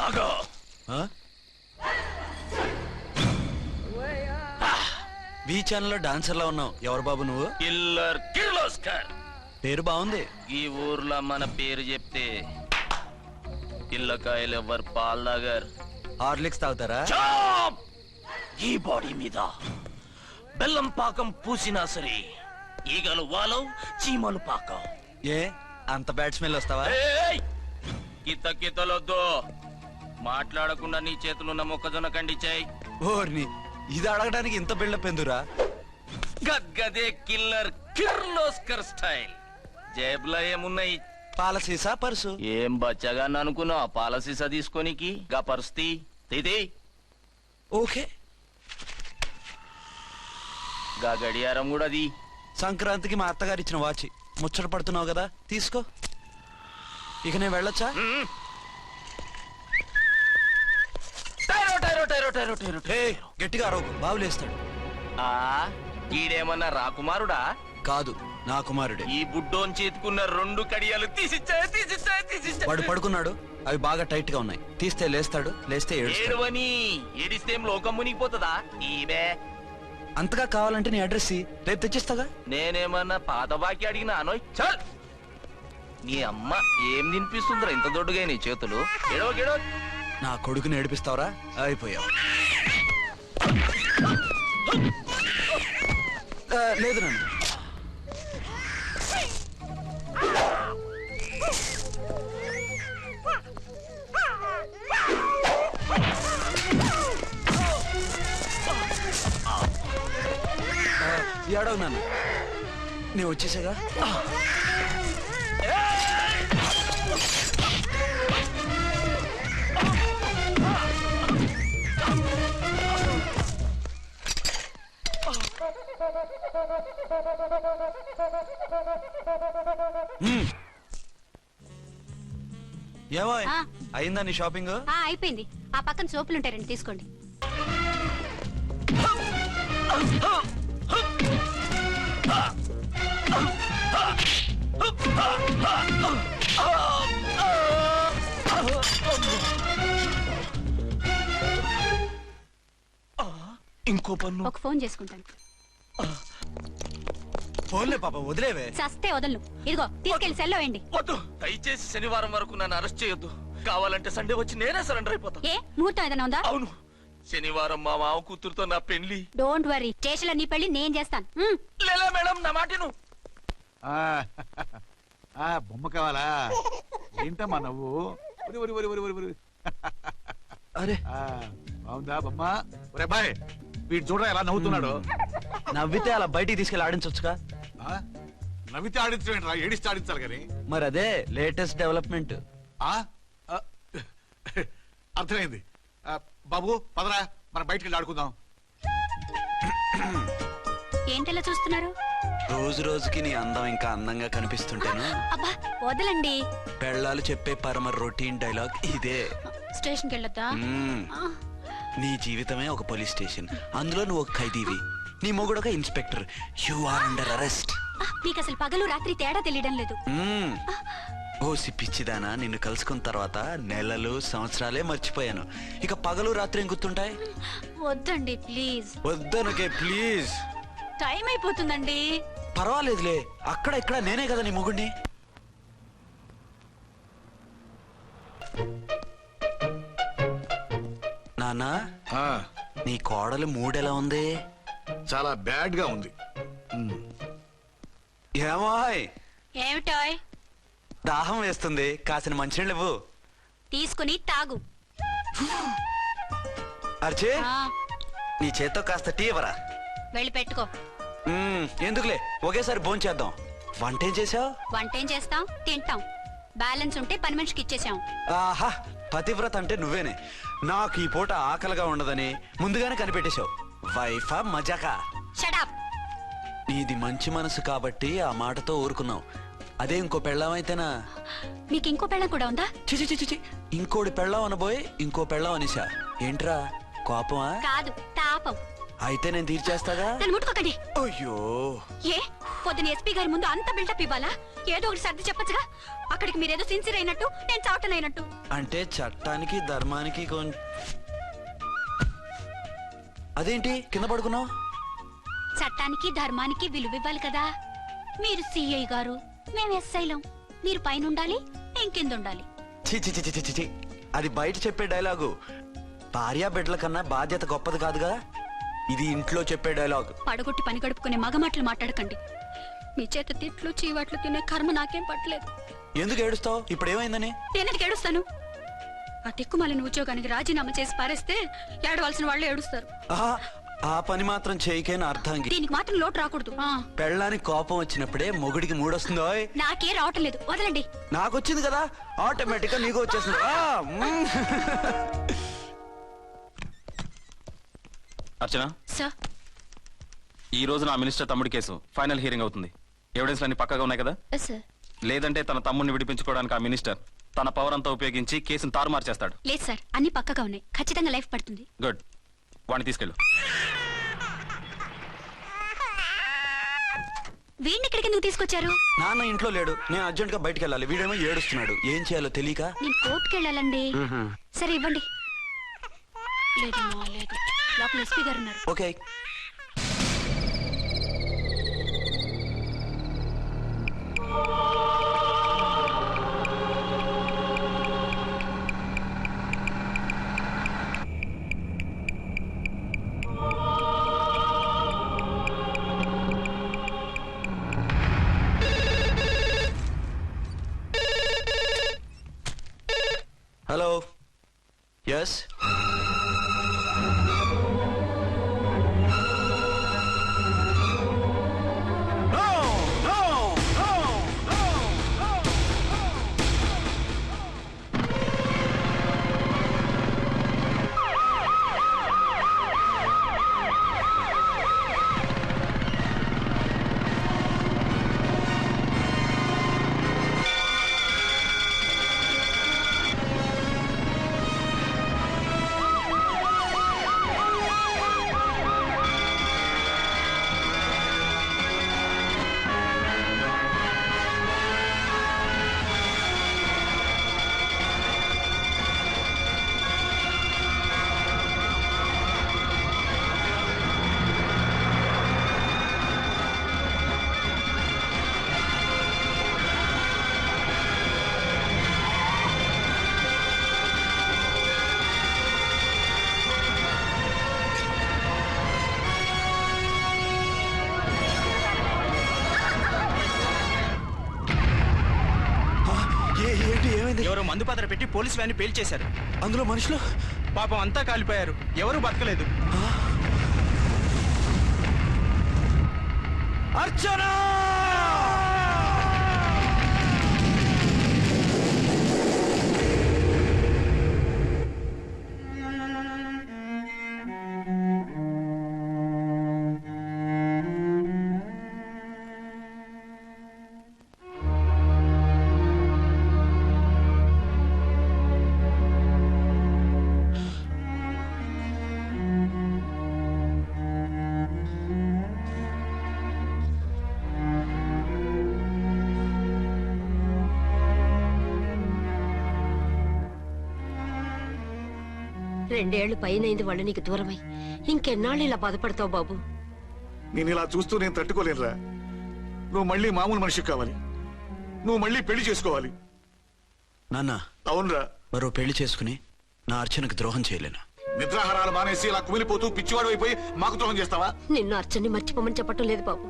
ఆగో బీ ఛానల్లో డాన్సర్లా ఉన్నావు. ఎవరు బాబు నువ్వు? కిల్లర్ కిర్లోస్కర్. పేరు బాగుంది. ఈ ఊర్లో మన పేరు చెప్తే పిల్లకాయలు ఎవరు పాల్ తాగర్. హార్లిక్స్ తాగుతారా? ఈ బాడీ మీద బెల్లం పాకం పూసినా సరే ఈగలు వాలవు, చీమలు పాకం. ఏ అంత బ్యాడ్ స్మెల్ వస్తావా? కిత కితలొద్దు. మాట్లాడకుండా నీ చేతులున్న మొక్కజొన్న కండిచాయి. ఓర్ని, ఇది అడగడానికి ఇంత బిల్డప్ ఎందురా? గద్గదే కిల్లర్ కిర్లోస్కర్ స్టైల్. జేబులో ఏమున్నాయి? పాల సీసా, పర్సు. ఏం బచ్చగా అనుకున్నావు? పాల సీసా తీసుకోనికి గా పరిస్థితి తీది. ఓకే, గా గడియారం కూడా అది. సంక్రాంతికి మా అత్తగారు ఇచ్చిన వాచి. ముచ్చట పడుతున్నావు కదా, తీసుకో. ఇక నేను వెళ్ళొచ్చా? గట్టిగా అరవకు, బావులేస్తాడు. ఈడేమన్నా రాకుమారుడా? కాదు, నా కుమారుడే. ఈ బుడ్డోన్ చేతుకున్న 2 కడియాలు తీసిచ్చాయి. వాడు పడుకున్నాడు, అవి బాగా టైట్ గా ఉన్నాయి. తీస్తే లేస్తాడు, లేస్తే ఏడవని. ఏడిస్తే లోకం మునిగిపోతుందా? ఈబే అంతగా కావాలంటే నీ అడ్రస్ రేపు తెచ్చిస్తాగా. నేనేమన్నా పాత బాకి అడిగినా అనోయ్. చల్, నీ అమ్మ ఏం తినిపిస్తుందిరా ఇంత దొడ్డుగా నీ చేతులు? ఎడవ నా కొడుకుని ఏడిపిస్తావరా? అయిపోయావు. లేదు నన్ను. ఏడవు నన్ను, నేను వచ్చేసాగా. ఏమో అయిందా నీ షాపింగ్? అయిపోయింది. ఆ పక్కన సోపులు ఉంటారండి, తీసుకోండి. ఇంకో పన్ను. ఒక ఫోన్ చేసుకుంటాను. ఫోన్లే పాప, వదిలేవే. చస్తే వదలను. ఇదిగో తీసుకెళ్లి సెల్లో వేయండి. వద్దు, దయచేసి శనివారం వరకు నన్ను అరెస్ట్ చేయొద్దు. కావాలంటే సండే వచ్చి నేనే సరెండర్ అయిపోతా. ఏ ముహూర్తం ఏదైనా ఉందా? అవును, శనివారం మా మామ కూతురుతో నా పెళ్లి. డోంట్ వరీ, స్టేషన్ లో నీ పెళ్లి నేను చేస్తాను. లేలా మేడం, నా మాటను. బొమ్మ కావాలా? ఏంటమ్మా నవ్వు? అరే బాగుందా బొమ్మ? ఒరే బాయ్, వీడు చూడరా ఎలా నవ్వుతున్నాడు. నవ్వితే అలా బయటికి తీసుకెళ్ళి ఆడించొచ్చుగా. నవ్వితే ఆడించడం, ఏడిస్తే ఆడించాలి కానీ. మరి అదే లేటెస్ట్ డెవలప్మెంట్. అర్థమైంది. బాబు పదరా, మనం బయటికి వెళ్ళి ఆడుకుందాం. ఏంటలా చూస్తున్నారు? రోజు రోజుకి నీ అందం ఇంకా అందంగా కనిపిస్తుంటేను. అబ్బా వదలండి. పెళ్ళాలు చెప్పే పరమ రొటీన్ డైలాగ్ ఇదే. స్టేషన్కి వెళ్ళొద్దా? నీ జీవితమే ఒక పోలీస్ స్టేషన్, అందులో నువ్వు ఒక ఖైదీవి, నీ మొగుడు ఒక inspector. You are under arrest. నీకు అసలు పగలు రాత్రి తేడా తెలియడం లేదు. ఓ సిప్పిచ్చిదానా, నిన్ను కలుసుకున్న తర్వాత నెలలు సంవత్సరాలే మర్చిపోయాను. ఇక పగలు రాత్రి ఏం గుర్తుంటాయి? వద్దండి ప్లీజ్. వద్దనకే ప్లీజ్. టైం అయిపోతుందండి. పర్వాలేదులే, అక్కడ ఇక్కడ నేనే కదా నీ మొగుడిని. నాన్నా, నీ కోడలు మూడెలా ఉంది? చాలా బ్యాడ్ గా ఉంది. ఏమాయ్? ఏమిటాయ్? దాహం వేస్తుంది, కాసిన మంచినీళ్ళు ఇవ్వు. తీసుకుని తాగు. అర్చే, నీ చేత్తో కాస్త టీ ఇవ్వరా? వెళ్ళి పెట్టుకో. ఎందుకులే, ఒకేసారి భోంచేద్దాం. వంటేం చేసావు? వంటేం చేస్తాం, తింటాం. బ్యాలెన్స్ ఉంటే పని మనిషికి ఇచ్చేసాం. ఆహా, పతివ్రత అంటే నువ్వేనే. నాకు ఈ పూట ఆకలిగా ఉండదని ముందుగానే కనిపెట్టేశావు. వైఫా మజాకా? Shut up. నీది మంచి మనసు కాబట్టి ఆ మాటతో ఊరుకున్నావు. అదే ఇంకో పెళ్ళాం అయితేనా? మీకు ఇంకో పెళ్ళం కూడా ఉందా? చిచి చిచి చి, ఇంకోటి పెళ్ళాం అనబోయి ఇంకో పెళ్ళాం అనేసా. ఏంట్రా కోపమా? కాదు, తాపం. అయితే నేను తీర్చేస్తాగా. నన్ను ముట్టుకోకండి. అయ్యో, ఏ పొద్దున ఎస్పీ గారి ముందు అంత బిల్డప్ ఇవ్వాలా? ఏదో ఒకటి సర్ది చెప్పచ్చుగా. అక్కడికి మీరేదో సిన్సియర్ అయినట్టు, నేను చావటం అయినట్టు. అంటే చట్టానికి ధర్మానికి అదేంటి కింద పడుకున్నావు? చట్టానికి ధర్మానికి విలువ ఇవ్వాలి కదా. మీరు సిఐ గారు, మేము ఎస్ఐలం. మీరు పైన ఉండాలి, నేను కింద ఉండాలి. చి చి చి చి చి చి. అది బయట చెప్పే డైలాగు. భార్య బిడ్డల కన్నా బాధ్యత గొప్పది కాదుగా. ఇది ఇంట్లో చెప్పే డైలాగ్. పడగొట్టి పని గడుపుకునే మగ మాటలు మాట్లాడకండి. మీ చేత తిట్లు చీవాట్లు తినే కర్మ నాకేం పట్టలేదు. ఎందుకు ఏడుస్తావు? ఇప్పుడు ఏమైందని? నేనెందుకు ఏడుస్తాను? ఆ తిక్కుమాలిన ఉద్యోగానికి రాజీనామా చేసి పారేస్తే ఏడవలసిన వాళ్ళు ఏడుస్తారు. ఆహా, ఆ పని మాత్రం చేయకేన అర్థంగి. దీనికి మాత్రం లోటు రాకూడదు. పెళ్ళానికి కోపం వచ్చినప్పుడే మొగుడికి మూడొస్తుందో. నాకే రావటం లేదు, వదలండి. నాకు వచ్చింది కదా, ఆటోమేటిక్ గా నీకు వచ్చేస్తుంది. అర్చన, సార్, ఈ రోజు నా మినిస్టర్ తమ్ముడి కేసు ఫైనల్ హియరింగ్ అవుతుంది. ఎవిడెన్స్ అన్ని పక్కగా ఉన్నాయి కదా? సార్. లేదంటే తన తమ్ముడిని విడిపించుకోవడానికి ఆ మినిస్టర్ తన పవర్ అంతా ఉపయోగించి కేసును తారుమారు చేస్తాడు. లేదు సార్, అన్ని పక్కగా ఉన్నాయి. ఖచ్చితంగా లైఫ్ పడుతుంది. గుడ్, వాడిని తీసుకెళ్ళు. వీడిని ఇక్కడికి ఎందుకు తీసుకొచ్చారు? నాన్న ఇంట్లో లేడు, నేను అర్జెంట్ గా బయటకు వెళ్ళాలి. వీడేమో ఏడుస్తున్నాడు, ఏం చేయాలో తెలియక. నేను కోర్టుకు వెళ్ళాలండి. సరే ఇవ్వండి. లేదమ్మా లేదు, లోపల ఎస్పీ గారు ఉన్నారు. ఓకే. హలో. ఎస్. ఎవరో మందు పాత్ర పెట్టి పోలీసు వ్యాన్ని పేల్చేశారు. అందులో మనుషులు పాపం అంతా కాలిపోయారు, ఎవరూ బతకలేదు. అర్చనా! రెండేళ్లు పైనైంది వాళ్ళు నీకు దూరమై. ఇంకెన్నాళ్ళు ఇలా బాధపడతావు బాబు? నేను ఇలా చూస్తూ నేను తట్టుకోలేనురా. నువ్వు మళ్ళీ మామూలు మనిషి కావాలి, నువ్వు మళ్ళీ పెళ్లి చేసుకోవాలి. నాన్న, అవునరా. మరో పెళ్లి చేసుకుని నా అర్చనకు ద్రోహం చేయలేను. నిద్రాహారాలు మానేసి ఇలా కుమిలిపోతూ పిచ్చివాడు అయిపోయి మాకు ద్రోహం చేస్తావా? నిన్ను అర్చన్ని మర్చిపోమని చెప్పటం లేదు బాబు,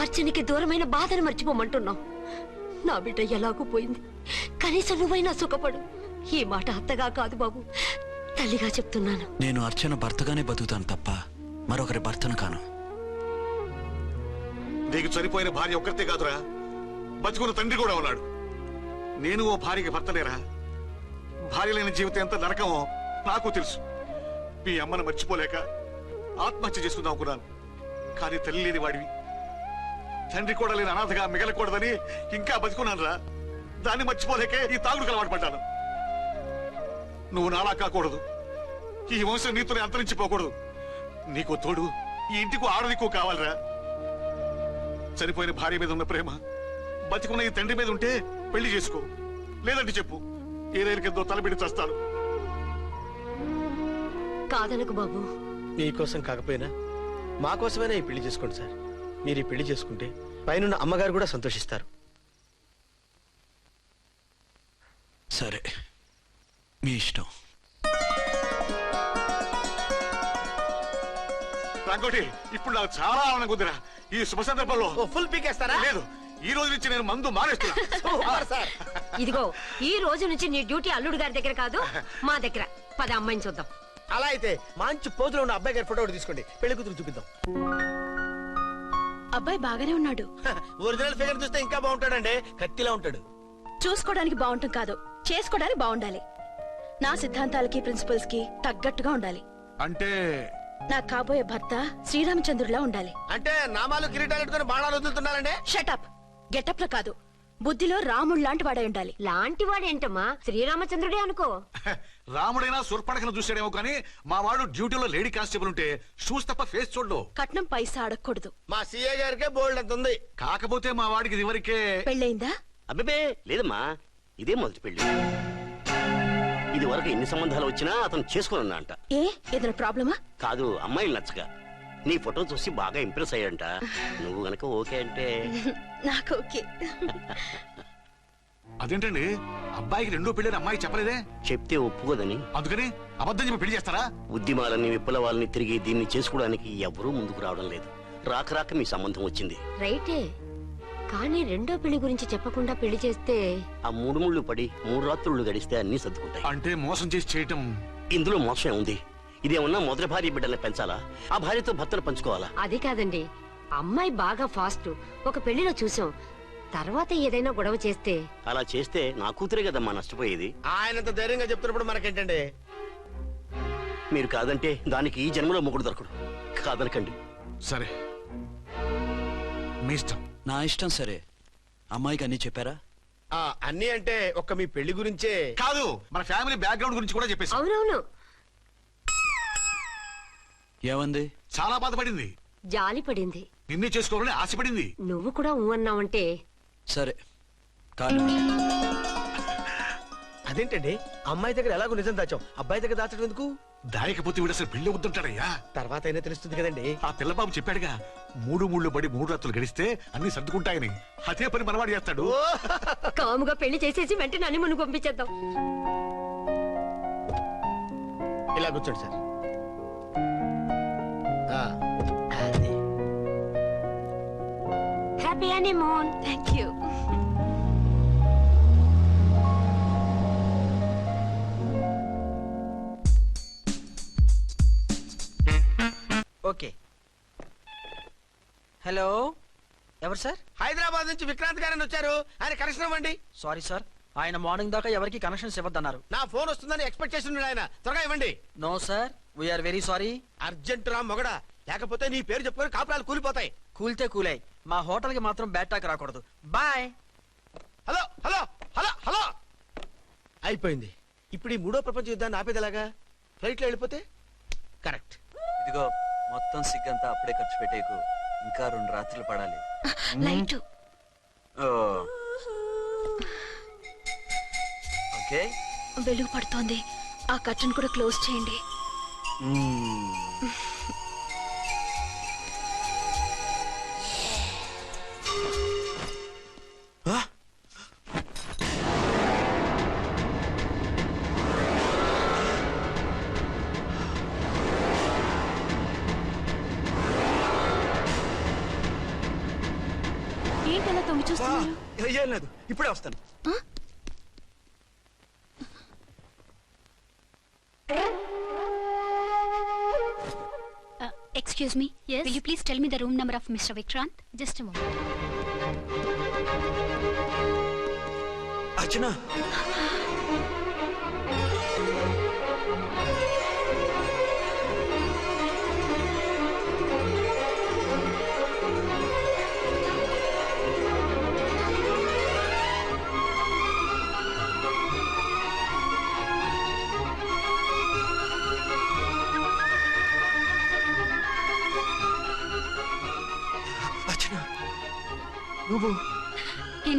అర్చనికి దూరమైన బాధను మర్చిపోమంటున్నావు. నా బిడ్డ ఎలాగూ పోయింది, కనీసం నువ్వైనా సుఖపడు. ఈ మాట అత్తగా కాదు బాబు, తల్లిగా చెప్తున్నాను. నేను అర్చన భర్తగానే బతుకుతాను తప్ప మరొకరి భర్తను కాను. నీకు చనిపోయిన భార్య ఒక్కరితే కాదురా, బతుకున్న తండ్రి కూడా ఉన్నాడు. నేను ఓ భార్యకి భర్తలేరా? భార్య లేని జీవితం ఎంత నరకమో నాకు తెలుసు. మీ అమ్మను మర్చిపోలేక ఆత్మహత్య చేసుకుందాం అనుకున్నాను. కానీ తల్లి లేని వాడివి, తండ్రి కూడా లేని అనాథగా మిగలకూడదని ఇంకా బతుకున్నాను రా. దాన్ని మర్చిపోలేకే ఈ తాగుడుకు అలవాటు పడ్డాను. నువ్వు నాలా కాకూడదు, ఈ వంశం నీతోనే అంతరించిపోకూడదు. నీకు తోడు ఈ ఇంటికి ఆడదికు కావాలిరా. చనిపోయిన భార్య మీద ఉన్న ప్రేమ బతికున్న ఈ తండ్రి మీద ఉంటే పెళ్లి చేసుకో, లేదంటే చెప్పు ఏ రైలు కిందో తలపెట్టి చేస్తాను. కాదనకు బాబు. మీకోసం కాకపోయినా మా కోసమైనా ఈ పెళ్లి చేసుకోండి సార్. మీరు ఈ పెళ్లి చేసుకుంటే పైన అమ్మగారు కూడా సంతోషిస్తారు. సరే, మీ ఇష్టం. రంగోటి, ఇప్పుడు నాకు చాలా ఆనందంగా ఉందిరా. ఈ శుభ సందర్భంలో ఫుల్ పీకేస్తారా? లేదు, ఈ రోజు నుంచి నేను మందు మానేస్తున్నా. సార్ ఇదిగో ఈ రోజు నుంచి నీ డ్యూటీ అల్లుడు గారి దగ్గర కాదు, మా దగ్గర. పద అమ్మాయిని చూద్దాం. అలా అయితే మంచి పోతులో ఉన్న అబ్బాయి గారి ఫోటో ఒకటి తీసుకోండి, పెళ్లి కూతురు చూపిద్దాం. అబ్బాయి బాగానే ఉన్నాడు. ఒరిజినల్ ఫిగర్ చూస్తే ఇంకా బాగుంటాడండి, కత్తిలా ఉంటాడు. చూసుకోవడానికి బాగుంటాం కాదు, చేసుకోవడానికి బాగుండాలి. నా సిద్ధాంతాలకి ప్రిన్సిపల్స్ కి తగ్గట్టుగా ఉండాలి. అంటే నా కాబోయే భర్త శ్రీరామచంద్రులా ఉండాలి. అంటే నామాలు కిరీటాలు ఎట్టుకుని బాణాలు వదులుతున్నారండి. షటప్. గెటప్ లో కాదు, బుద్ధిలో రాముడు లాంటి వాడై ఉండాలి. లాంటి వాడేంటమ్మా, శ్రీరామచంద్రుడే అనుకో. రాముడైనా సుర్పడకను చూసాడేమో కానీ మా వాడు డ్యూటీలో లేడీ కానిస్టేబుల్ ఉంటే షూస్ తప్ప ఫేస్ చూడడు. కట్నం పైసా అడగకూడదు. మా సీఏ గారికే బోల్డ్ అంత ఉంది. కాకపోతే మా వాడికి ఇదివరకే పెళ్ళయిందా? అబ్బే లేదమ్మా, ఇదే మొదటి పెళ్లి. ఇది వరకు ఎన్ని సంబంధాలు వచ్చినా అతను చేసుకోనున్నా అంట. ఏ ఏదైనా ప్రాబ్లమా? కాదు, అమ్మాయిలు నచ్చగా నీ ఫోటో చూసి బాగా ఇంప్రెస్ అయ్యాడంట. నువ్వు గనక ఓకే అంటే నాకు ఓకే. అదేంటండి, అబ్బాయికి రెండో పెళ్లి అమ్మాయి చెప్పలేదే? చెప్తే ఒప్పుకోదని. అందుకని అబద్ధం చెప్పి పెళ్లి చేస్తారా? ఉద్యమాలని విప్లవాలని తిరిగి దీన్ని చేసుకోవడానికి ఎవరూ ముందుకు రావడం లేదు. రాక రాక మీ సంబంధం వచ్చింది. రైటే, కానీ రెండో పెళ్లి గురించి చెప్పకుండా పెళ్లి చేస్తే ఆ మూడు ముళ్ళు పడి 3 రాత్రులు గడిస్తే అన్ని సర్దుకుంటాయి. అంటే మోసం చేసి చేయటం. ఇందులో మోసం ఉంది. ఇదేమన్నా మొదటి భార్య బిడ్డల్ని పెంచాలా, ఆ భార్యతో భర్తను పంచుకోవాలా? అది కాదండి, అమ్మాయి బాగా ఫాస్ట్. ఒక పెళ్లిలో చూసాం, తర్వాత ఏదైనా గొడవ చేస్తే. అలా చేస్తే నా కూతురే కదమ్మా నష్టపోయేది. ఆయనంత ధైర్యంగా చెప్తున్నప్పుడు మనకేంటండి? మీరు కాదంటే దానికి ఈ జన్మలో మొగుడు దొరకడు. కాదనకండి. సరే, మీ ఇష్టం. నా ఇష్టం. సరే, అమ్మాయికి అన్నీ చెప్పారా? అన్ని అంటే ఒక్క మీ పెళ్లి గురించే కాదు, మన ఫ్యామిలీ బ్యాక్గ్రౌండ్ గురించి కూడా చెప్పేసి. అవునవును, ఏమంది? చాలా బాధపడింది, జాలి పడింది. నిన్నే చేసుకోవాలని ఆశపడింది. నువ్వు కూడా ఊ అన్నావంటే. సరే, కానీ అదేంటండి, అమ్మాయి దగ్గర ఎలాగో నిజం దాచాం, అబ్బాయి దగ్గర దాచడం ఎందుకు? దాయకపోతే వీడు అసలు పెళ్లి వద్దంటాడయ్యా. తర్వాత అయినా తెలుస్తుంది కదండి. ఆ పిల్లబాబు చెప్పాడుగా, 3 ముళ్ళు పడి 3 రాత్రులు గడిస్తే అన్ని సర్దుకుంటాయని. అదే పని మనవాడు చేస్తాడు. కాముగా పెళ్లి చేసేసి వెంటనే హనీమూన్ పంపించేద్దాం. ఇలా కూర్చోండి సార్. అది. Happy honeymoon. Thank you. Okay. Hello, ఎవరు సార్? హైదరాబాద్ నుంచి విక్రాంత్ గారని వచ్చారు, ఆయన కనెక్షన్ ఇవ్వండి. సారీ సార్, ఆయన మార్నింగ్ దాకా ఎవరికి కనెక్షన్స్ ఇవ్వద్దన్నారు. నా ఫోన్ వస్తుందని ఎక్స్పెక్ట్ చేస్తున్నాడు ఆయన, త్వరగా ఇవ్వండి. No sir, we're very sorry. Urgent రా మొగడా, లేకపోతే నీ పేరు చెప్పుకొని కాపురాలు కూలిపోతాయి. కూల్తే కూలాయి, మా హోటల్ కి మాత్రం బ్యాడ్ టాక్ రాకూడదు. Bye. Hello hello hello hello. అయిపోయింది. ఇప్పుడు ఈ 3వ ప్రపంచ యుద్ధాన్ని ఆపేదిలాగా? ఫ్లైట్ లో వెళ్ళిపోతే కరెక్ట్. ఇదిగో, మొత్తం సిగ్గంతా అప్పుడే ఖర్చు పెట్టేకు. ఇంకా 2 రాత్రులు పడాలి. లైట్. ఓకే, వెలుగు పడుతోంది, ఆ కర్టన్ కూడా క్లోజ్ చేయండి. ఏంటలా తొంగి చూస్తున్నారు? ఏం లేదు, ఇప్పుడే వస్తాను. Excuse me. Yes. Will you please tell me the room number of Mr. Vikrant? Just a moment. అర్చన,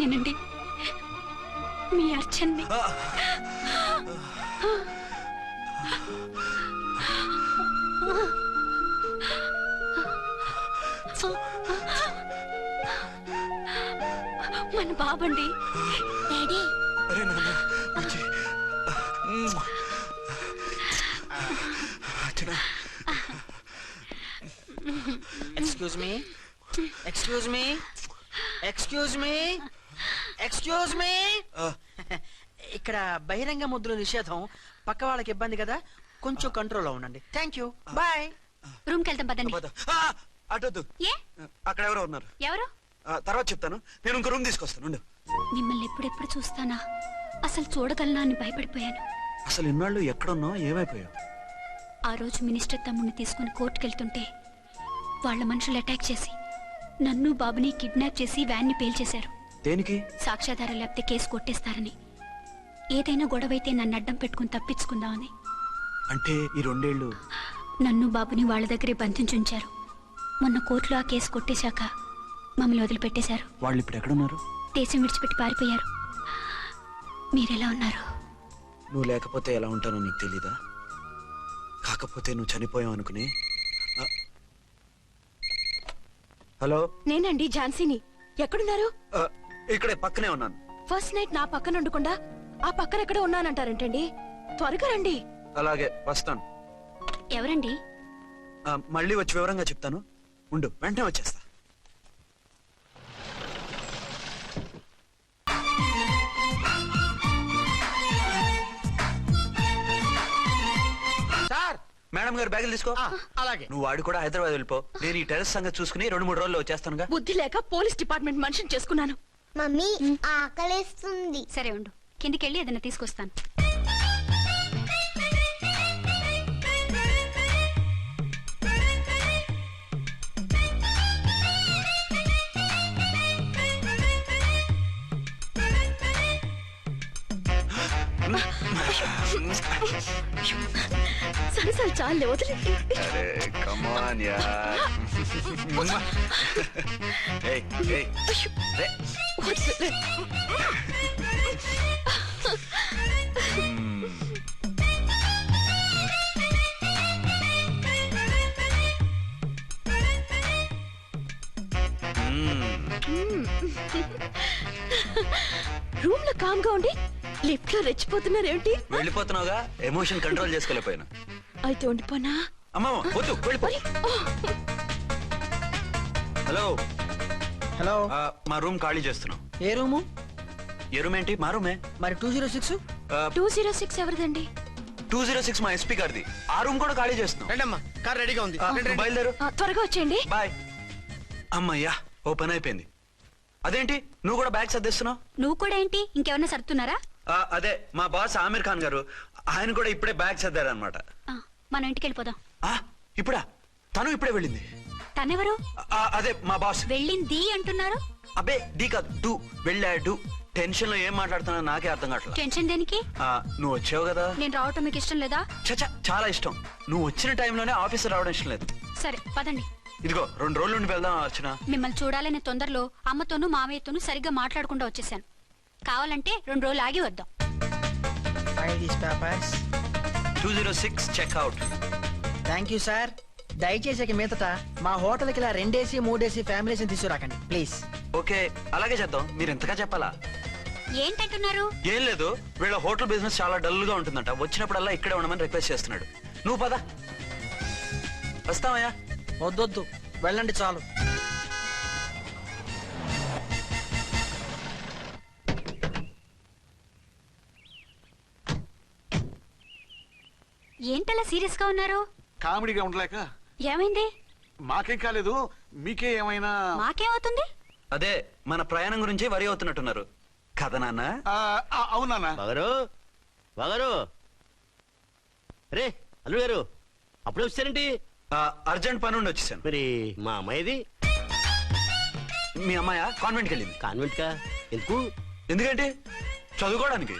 నేను మీ అర్చన్ని. మన బాబండి. డాడీ, అరే నాన్న వచ్చి. అచ్చనా. Excuse me excuse me excuse me excuse me ఇక్కడ బహిరంగ ముద్దుల నిషేధం, పక్క వాళ్ళకి ఇబ్బంది కదా, కొంచెం కంట్రోల్లో ఉండండి. Thank you, bye. రూమ్కి వెళ్తాం పదండి. అటొద్దు, ఏ అక్కడ ఎవరో ఉన్నారు. ఎవరు? తర్వాత చెప్తాను. నేను ఇంకో రూమ్ తీసుకొస్తాను ఉండు. మిమ్మల్ని ఎప్పుడెప్పుడు చూస్తానా, అసలు చూడగలనా అని భయపడిపోయాను. అసలు ఇన్నాళ్ళు ఎక్కడున్నావు, ఏమైపోయావు? ఆ రోజు మినిస్టర్ తమ్ముడిని తీసుకుని కోర్టుకెళ్తుంటే వాళ్ళ మనుషులు అటాక్ చేసి నన్ను బాబుని కిడ్నాప్ చేసి వ్యాన్ని పేల్చేశారు. దేనికి? సాక్ష్యాధారం లేకపోతే కేసు కొట్టేస్తారని. ఏదైనా గొడవైతే నన్ను అడ్డం పెట్టుకుని తప్పించుకుందామని. అంటే ఈ 2 ఏళ్ళు నన్ను బాబుని వాళ్ళ దగ్గరే బంధించుంచారు. మొన్న కోర్టులో ఆ కేసు కొట్టేశాక మమ్మల్ని వదిలిపెట్టేశారు. వాళ్ళు ఇప్పుడు ఎక్కడున్నారు? దేశం విడిచిపెట్టి పారిపోయారు. మీరెలా ఉన్నారు? నువ్వు లేకపోతే ఎలా ఉంటానో నీకు తెలీదా? కాకపోతే నువ్వు చనిపోయావు అనుకుని. హలో, నేనండి ఝాన్సీని. ఎక్కడున్నారు? ఇక్కడే పక్కనే ఉన్నాను. ఫస్ట్ నైట్ నా పక్కన ఉండకుండా ఆ పక్కన ఎక్కడ ఉన్నానంటారేంటండి? త్వరగా రండి. అలాగే వస్తాను. ఎవరండి? మళ్ళీ వచ్చి వివరంగా చెప్తాను. ఉండు, వెంటనే వచ్చేస్తా. సార్, మేడం గారు బ్యాగులు తీసుకో. అలాగే. నువ్వు వాడు కూడా హైదరాబాద్ వెళ్ళిపో. నేను ఈ టెరెస్ సంగతి చూసుకుని 2-3 రోజుల్లో వచ్చేస్తానుగా. బుద్ధి లేక పోలీస్ డిపార్ట్మెంట్ మనిషిని చేసుకున్నాను. మమ్మీ ఆకలేస్తుంది. సరే ఉండు, కిందికెళ్ళి ఏదైనా తీసుకొస్తాను. సరే సరే, చాలే వదిలే. అరే కమాన్ యార్. ఏయ్ ఏయ్ రే. వదిలే. రూమ్ లో కామ్ గా ఉండి లిఫ్ట్ లో రెచ్చిపోతున్నారేమిటి? వెళ్ళిపోతున్నావుగా, ఎమోషన్ కంట్రోల్ చేసుకోలేకపోయినా. అయితే ఉండిపోనా? అమ్మమ్మ వద్దు, వెళ్ళిపో. హలో హలో, మా రూమ్ ఖాళీ చేస్తున్నాం. ఏ రూము? ఏ రూమ్ ఏంటి? మా రూమే. మరి 206? 206 ఎవరిదండి? 206 మా ఎస్పీ గారిది. ఆ రూమ్ కూడా ఖాళీ చేస్తున్నాం. రండమ్మా, కార్ రెడీగా ఉంది. రండి, రండి. బయలుదేరు. త్వరగా వచ్చేయండి. బాయ్. అమ్మయ్యా, ఓ పని అయిపోయింది. అదేంటి నువ్వు కూడా బ్యాగ్ సర్దేస్తున్నావు? నువ్వు కూడా ఏంటి, ఇంకెవరన్నా సర్దుతున్నారా? అదే మా బాస్ ఆమీర్ ఖాన్ గారు, ఆయన కూడా ఇప్పుడే బ్యాగ్ సర్దారు అనమాట. మనం ఇంటికి వెళ్ళిపోదాం. ఇప్పుడా? తను ఇప్పుడే వెళ్ళింది. తనెవరు? అదే మా బాస్. వెళ్ళింది అంటున్నారు. అబ్బే డీ కాదు, డూ. వెళ్ళాడు. టెన్షన్ లో ఏం మాట్లాడుతున్నా నాకే అర్థం కావట్లేదు. టెన్షన్ దేనికి? నువ్వు వచ్చావు కదా. నేను రావటం మీకు ఇష్టం లేదా? చచ్చా, చాలా ఇష్టం. నువ్వు వచ్చిన టైంలోనే ఆఫీస్ రావడం ఇష్టం లేదు. సరే పదండి. ఇదిగో 2 రోజుల నుండి వెళ్దాం అర్చన. మిమ్మల్ని చూడాలనే తొందరలో అమ్మతోనూ మామయ్యతోనూ సరిగ్గా మాట్లాడకుండా వచ్చేసాను. కావాలంటే 2 రోజులు ఆగి వద్దాం. 206 చెక్అవుట్. Thank you sir. దయచేసి ఇక మీదట మా హోటల్కి ఇలా 2 AC 3 AC ఫ్యామిలీస్ తీసుకురాకండి ప్లీజ్. ఓకే, అలాగే చేద్దాం. మీరు ఎంతగా చెప్పాలా? ఏంటంటున్నారు? ఏం లేదు, వీళ్ళ హోటల్ బిజినెస్ చాలా డల్ గా ఉంటుందంట. వచ్చినప్పుడల్లా ఇక్కడే ఉండమని రిక్వెస్ట్ చేస్తున్నాడు. నువ్వు పద. వస్తావయ్యా? వద్దొద్దు, వెళ్ళండి చాలు. ఏంటలా సీరియస్ గా ఉన్నారు? కామెడీగా ఉండలేక. ఏమైంది? మాకేం కాలేదు, మీకే ఏమైనా? మాకేమవుతుంది? అదే మన ప్రయాణం గురించి వరి అవుతున్నట్టున్నారు కదా నాన్న? అవునా? బాగారు రే అల్లుడు గారు, అప్పుడే వచ్చారేంటి? అర్జెంట్ పని ఉండి వచ్చేసాను. మరి మా అమ్మాయిది? మీ అమ్మాయ కాన్వెంట్కి వెళ్ళింది. కాన్వెంట్ కా? ఎందుకు? ఎందుకంటే చదువుకోవడానికి.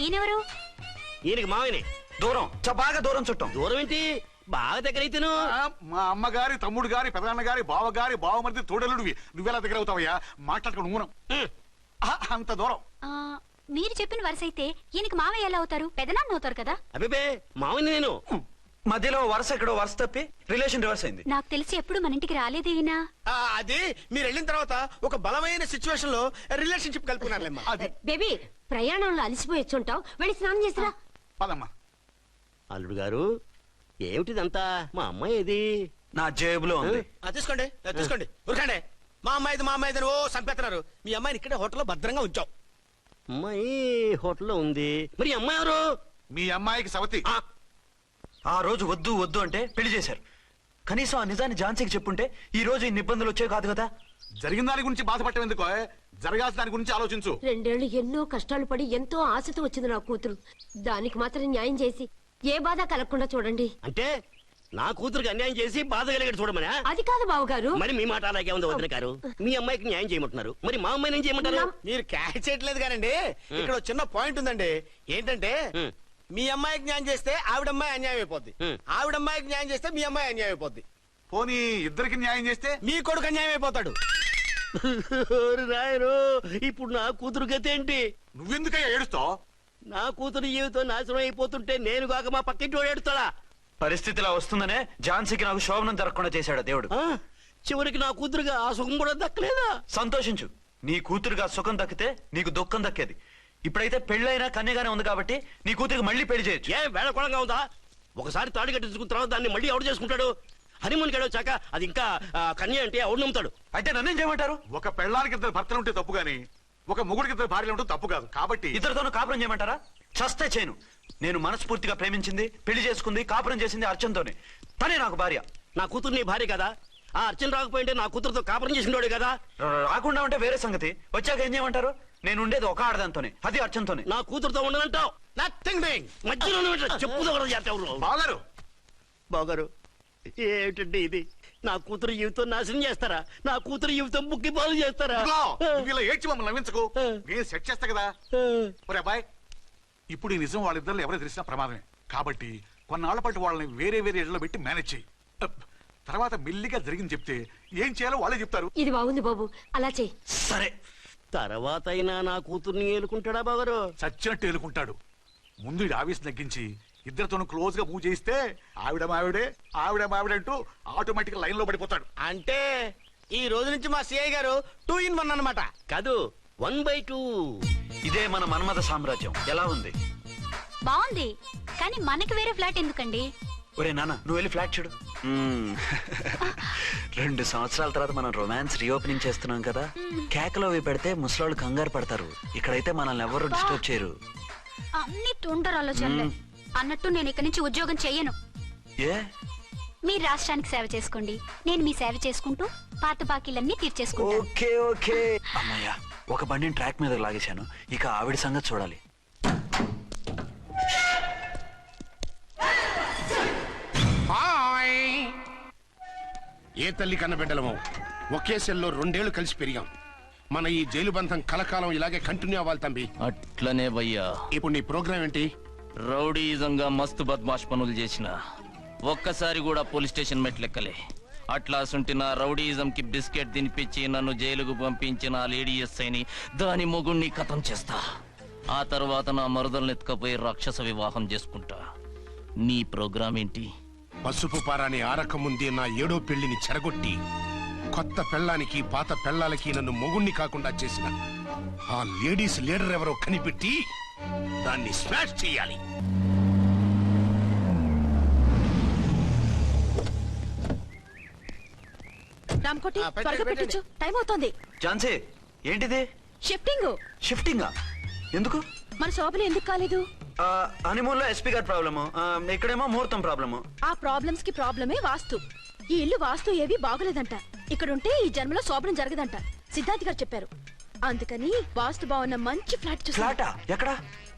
ఈయనెవరు? ఈయనకి మావయ్యనే. దూరం, బాగా దూరం చుట్టాం. దూరం ఏంటి, బాగా దగ్గర అయితేను. మా అమ్మగారి, తమ్ముడు గారి, పెదనాన్న గారి, బావ గారి, బావమరిది, తోడలుడివి. నువ్వెలా దగ్గర అవుతావయ్యా? మాట్లాడుకోండి. ఊనం. అంత దూరం. ఆ, మీరు చెప్పిన వరుస అయితే ఈయనకి మావయ్య ఎలా అవుతారు? పెదనాన్న అవుతారు కదా. అబేబే మామని నేను మధ్యలో వరుస ఎక్కడో వరుస తప్పి రిలేషన్ రివర్స్ అయింది. నాకు తెలిసి ఎప్పుడు మన ఇంటికి రాలేదు ఈయన. అది మీరు వెళ్ళిన తర్వాత ఒక బలమైన సిచ్యువేషన్ లో రిలేషన్షిప్ కలుపుకున్నారులేమ్మా. అది బేబీ ప్రయాణంలో అలసిపోయి వచ్చుంటావు, వెళ్ళి స్నానం చేసిరా. పదమ్మా. అల్లుడు గారు ఏమిటిదంతా? మా అమ్మాయి ఏది? నా జేబులో ఉంది. తీసుకోండి తీసుకోండి, ఉరకండి. మా అమ్మాయిది ఓ సంపెత్తనారు. మీ అమ్మాయిని ఇక్కడే హోటల్లో భద్రంగా ఉంచాం. అమ్మాయి హోటల్లో ఉంది. మరి ఈ అమ్మాయి ఎవరు? మీ అమ్మాయికి సవతి. ఆ రోజు వద్దు వద్దు అంటే పెళ్లి చేశారు. కనీసం ఆ నిజాన్ని ఝాన్సీకి చెప్పుంటే ఈ రోజు ఇన్ని ఇబ్బందులు వచ్చే కాదు కదా. జరిగిన దాని గురించి బాధపడటం ఎందుకో, జరగాల్సిన దాని గురించి ఆలోచించు. 2 ఏళ్లు ఎన్నో కష్టాలు పడి ఎంతో ఆశతో వచ్చింది నా కూతురు. దానికి మాత్రం న్యాయం చేసి ఏ బాధ కలగకుండా చూడండి. అంటే నా కూతురికి అన్యాయం చేసి బాధ కలిగేది చూడమనా? అది కాదు బావగారు. మరి మీ మాట అలాగే ఉంది వదిన గారు. మీ అమ్మాయికి న్యాయం చేయమంటున్నారు, మరి మా అమ్మాయిని ఏం చేయమంటారు? మీరు క్యాచ్ చేయట్లేదు కానండి. ఇక్కడ ఒక చిన్న పాయింట్ ఉందండి. ఏంటంటే మీ అమ్మాయికి న్యాయం చేస్తే ఆవిడమ్మాయి అన్యాయం అయిపోద్ది, ఆవిడమ్మాయికి న్యాయం చేస్తే మీ అమ్మాయి అన్యాయం అయిపోద్ది. పోనీ ఇద్దరికి న్యాయం చేస్తే మీ కొడుకు అన్యాయం అయిపోతాడు. ఓరి రాయరు, ఇప్పుడు నా కూతురు గతి ఏంటి? నువ్వెందుకయ్యా ఏడుస్తావు? నా కూతురు జీవితం నాశనం అయిపోతుంటే నేను కాక మా పక్కింటి వాడు ఏడుస్తాడా? పరిస్థితిలా వస్తుందనే ఝాన్సీకి నాకు శోభనం జరగకుండా చేశాడు దేవుడు. చివరికి నా కూతురుగా ఆ సుఖం కూడా దక్కలేదా? సంతోషించు. నీ కూతురుగా సుఖం దక్కితే నీకు దుఃఖం దక్కేది. ఇప్పుడైతే పెళ్ళైనా కన్యగానే ఉంది కాబట్టి నీ కూతురికి మళ్ళీ పెళ్లి చేయొచ్చు. ఏ వేళకోళంగా ఉందా? ఒకసారి తాడి కట్టించుకున్న తర్వాత దాన్ని మళ్ళీ ఎవడు చేసుకుంటాడు? హనీమూన్కి వెళ్ళొచ్చాక అది ఇంకా కన్య అంటే ఎవడు నమ్ముతాడు? అయితే నన్నేం చేయమంటారు? ఒక పెళ్ళానికి 2 భర్తలు ఉంటే తప్పు గాని ఒక మొగుడికి 2 భార్యలు ఉంటే తప్పు కాదు. కాబట్టి ఇద్దరితోనూ కాపురం చేయమంటారా? చస్తే చేయను. నేను మనస్ఫూర్తిగా ప్రేమించింది, పెళ్లి చేసుకుంది, కాపురం చేసింది అర్చనతోనే. తనే నాకు భార్య. నా కూతురు నీ భార్య కదా? ఆ అర్చన రాకపోయింటే నా కూతురుతో కాపురం చేసినోడే కదా? రాకుండా ఉంటే వేరే సంగతి. వచ్చాక ఏం చేయమంటారు? నేను ఉండేది ఒక ఆడదాంతోనే, అది అర్చనతోనే. నా కూతురుతో ఉండనంటావు? Nothing doing. మధ్యలో చెప్పుదో కూడా చేస్తావు. బాగారు బాగారు ఏమిటండి ఇది? నా కూతురు జీవితం నాశనం చేస్తారా? నా కూతురు జీవితం బుక్కి పాలు చేస్తారా? నువ్వు ఇలా ఏడ్చి మమ్మల్ని నవ్వించకు. నేను సెట్ చేస్తా కదా. ఒరే అబ్బాయి, ఇప్పుడు ఈ నిజం వాళ్ళిద్దరు ఎవరో తెలిసినా ప్రమాదమే. కాబట్టి కొన్నాళ్ల పాటు వాళ్ళని వేరే వేరే ఇళ్లలో పెట్టి మేనేజ్ చేయి. తర్వాత మెల్లిగా జరిగింది చెప్తే ఏం చేయాలో వాళ్ళే చెప్తారు. ఇది బాగుంది బాబు, అలా చెయ్యి. సరే. తర్వాత అయినా నా కూతుర్ని ఏలుకుంటాడా బాగారు? చచ్చినట్టు ఏలుకుంటాడు. ముందు ఈ ఆవేశం తగ్గించి ఇద్దరితోనూ క్లోజ్ గా మూవ్ చేయిస్తే ఆవిడ మావిడే అంటూ ఆటోమేటిక్ లైన్ లో పడిపోతాడు. అంటే ఈ రోజు నుంచి మా సిఐ గారు 2 in 1 అన్నమాట. కాదు, 1/2. ఇదే మన మన్మథ సామ్రాజ్యం. ఎలా ఉంది? బాగుంది, కానీ మనకి వేరే ఫ్లాట్ ఎందుకండి? ఒరే నాన్న, నువ్వు వెళ్ళి ఫ్లాట్ చూడు. 2 సంవత్సరాల తర్వాత మనం రొమాన్స్ రీఓపెనింగ్ చేస్తున్నాం కదా. కేకలో అవి పెడితే ముసలోళ్ళు కంగారు పడతారు. ఇక్కడైతే మనల్ని ఎవరు డిస్టర్బ్ చేయరు. అన్ని తొందర ఆలోచనలే. అన్నట్టు నేను ఇక్కడి నుంచి ఉద్యోగం చెయ్యను. ఏ? మీరు రాష్ట్రానికి సేవ చేసుకోండి, నేను మీ సేవ చేసుకుంటూ పాత బాకీలన్నీ తీర్చేసుకుంటాను. Okay okay. అమ్మయ్యా, ఒక బండిని ట్రాక్ మీద లాగేశాను. ఇక ఆవిడ సంగతి చూడాలి. ఏ తల్లి కన్న బిడ్డలమో ఒకే సెల్లో 2 ఏళ్లు కలిసి పెరిగాం. మన ఈ జైలు బంధం కలకాలం ఇలాగే కంటిన్యూ అవ్వాలి తంబి. అట్లనే భయ్యా. ఇప్పుడు నీ ప్రోగ్రామ్ ఏంటి? రౌడీజంగా మస్తు బద్మాష్ పనులు చేసిన ఒక్కసారి కూడా పోలీస్ స్టేషన్ మెట్లెక్కలే. అట్లాసుంటి నా రౌడీజం కి బిస్కెట్ తినిపించి నన్ను జైలుకు పంపించిన లేడీ ఎస్ఐని దాని మొగుణ్ణి కథం చేస్తా. ఆ తర్వాత నా మరుదల్ని ఎత్తుకపోయి రాక్షస వివాహం చేసుకుంటా. నీ ప్రోగ్రామ్ ఏంటి? పసుపు పారాని ఆరక ముందే నా 7వ పెళ్లిని చెరగొట్టి కొత్త పెళ్ళానికి పాత పెళ్ళాలకి నన్ను మొగుణ్ణి కాకుండా చేసిన ఆ లేడీస్ లీడర్ ఎవరో కనిపెట్టి దాన్ని స్మాష్ చేయాలి. రామ్కోటి త్వరగా పెట్టించు, టైం అవుతోంది. ఝాన్సీ, ఏంటిది? షిఫ్టింగా? ఎందుకు? మన శోభన ఎందుకు కాలేదు? హనీమూన్ లో ఎస్పీ గారి ప్రాబ్లము, ఇక్కడేమో ముహూర్తం ప్రాబ్లము. ఆ ప్రాబ్లమ్స్ కి ప్రాబ్లమే వాస్తు. ఈ ఇల్లు వాస్తు ఏవి బాగులేదంట. ఇక్కడుంటే ఈ జన్మలో శోభనం జరగదంట సిద్ధార్థ్ గారు చెప్పారు. అందుకని వాస్తు బాగున్న మంచి ఫ్లాట్ చూసి. ఫ్లాటా? ఎక్కడ?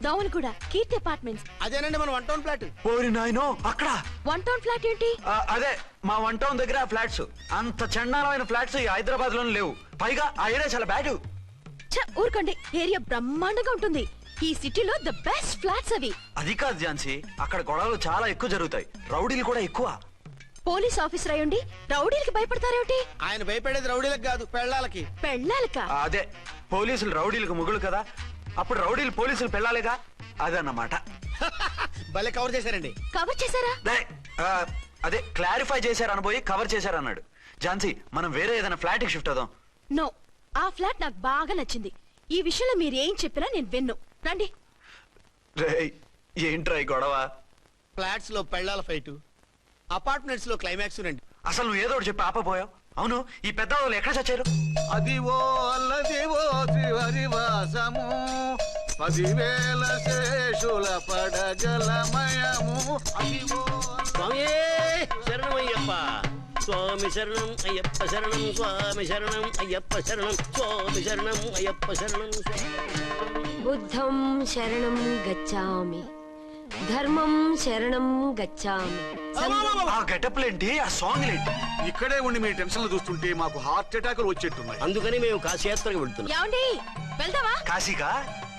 దౌన్ కూడా కీర్తి అపార్ట్మెంట్స్. అదేనండి మన 1 టౌన్ ఫ్లాట్. ఓరి నాయనో, అక్కడ 1 టౌన్ ఫ్లాట్ ఏంటి? అదే మా 1 టౌన్ దగ్గర ఫ్లాట్స్. అంత చండాలమైన ఫ్లాట్స్ ఈ హైదరాబాద్ లోనే లేవు. పైగా ఆ ఏరియా చాలా బ్యాడ్. ఊరుకోండి, ఏరియా బ్రహ్మాండంగా ఉంటుంది. ఈ సిటీలో ద బెస్ట్ ఫ్లాట్స్ అవి. అది కాదు ఝాన్సీ, అక్కడ గొడవలు చాలా ఎక్కువ జరుగుతాయి, రౌడీలు కూడా ఎక్కువ. పోలీస్ ఆఫీసర్ అయ్యుండి రౌడీలకి భయపడతారేమిటి? ఆయన భయపడేది రౌడీలకు కాదు, పెళ్ళాలకి. పెళ్ళాలక? అదే పోలీసులు రౌడీలకు ముగులు కదా, అప్పుడు రౌడీలు పోలీసులు పెళ్ళాలిగా, అదన్నమాట. భలే కవర్ చేశారండి. కవర్ చేశారా? అదే క్లారిఫై చేశారనబోయి కవర్ చేశారన్నాడు. ఝాన్సీ, మనం వేరే ఏదైనా ఫ్లాట్ కి షిఫ్ట్ అవుదాం. నో, ఆ ఫ్లాట్ నాకు బాగా నచ్చింది. ఈ విషయంలో మీరు ఏం చెప్పినా నేను విన్ను. రండి. రేయ్, ఏంట్రా ఈ గొడవ? ఫ్లాట్స్ లో పెళ్ళాల ఫైట్, అపార్ట్మెంట్స్ లో క్లైమాక్స్ రండి. అసలు నువ్వు ఏదో ఒకటి చెప్పి ఆపపోయావు. అవును, ఈ పెద్ద వాళ్ళు ఎక్కడ చచ్చారు? అదివో అల్లదివో త్రివరివాసము 10,000 శేషుల పడగలమయము. అదివో స్వామి శరణమయ్యప్ప, స్వామి శరణం అయ్యప్ప శరణం, స్వామి శరణం అయ్యప్ప శరణం, స్వామి శరణం అయ్యప్ప శరణం. బుద్ధం శరణం గచ్చామి, ధర్మం శరణం గచ్చామి. ఆ గెటప్లేంటి, ఆ సాంగ్లేంటి? ఇక్కడే ఉండి మీ టెన్షన్లు చూస్తుంటే మాకు హార్ట్ అటాకులు వచ్చేట్టున్నాయి. అందుకని మేము కాశీయాత్రకు వెళ్తున్నాం. ఏమండి, వెళ్దామా? కాశీకా?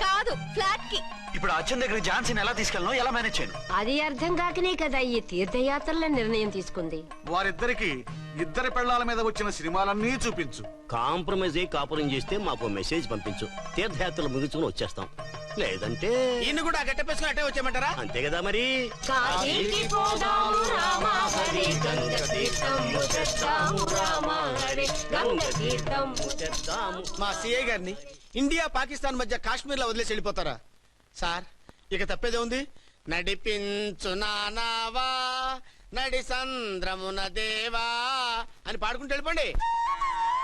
కాదు, ఫ్లాట్ కి. ఇప్పుడు అచ్చన్ దగ్గర ఝాన్సీని ఎలా తీసుకెళ్ళను, ఎలా మేనేజ్ చేయను? అది అర్థం కాకనే కదా ఈ తీర్థయాత్రల నిర్ణయం తీసుకుంది. వారిద్దరికి ఇద్దరి పెళ్ళాల మీద వచ్చిన సినిమాలన్నీ చూపించు. కాంప్రమైజ్ అయ్యి కాపురం చేస్తే మాకు మెసేజ్ పంపించు, తీర్థయాత్రలు ముగించుకుని వచ్చేస్తాం. లేదంటే ఈయన కూడా గట్టపేసుకుని అట్టే వచ్చేయమంటారా? అంతే కదా మరి. కాశీకి పోదాము రామ హరి, గంగ తీర్థము తెద్దాము రామ హరి, గంగ తీర్థము తెద్దాము. మా సిఐ గారిని ఇండియా పాకిస్తాన్ మధ్య కాశ్మీర్ లో వదిలేసి వెళ్ళిపోతారా సార్? ఇక తప్పేదే ఉంది. నడిపించు నానావా నడి సంద్రమున దేవా అని పాడుకుంటూ వెళ్ళిపోండి.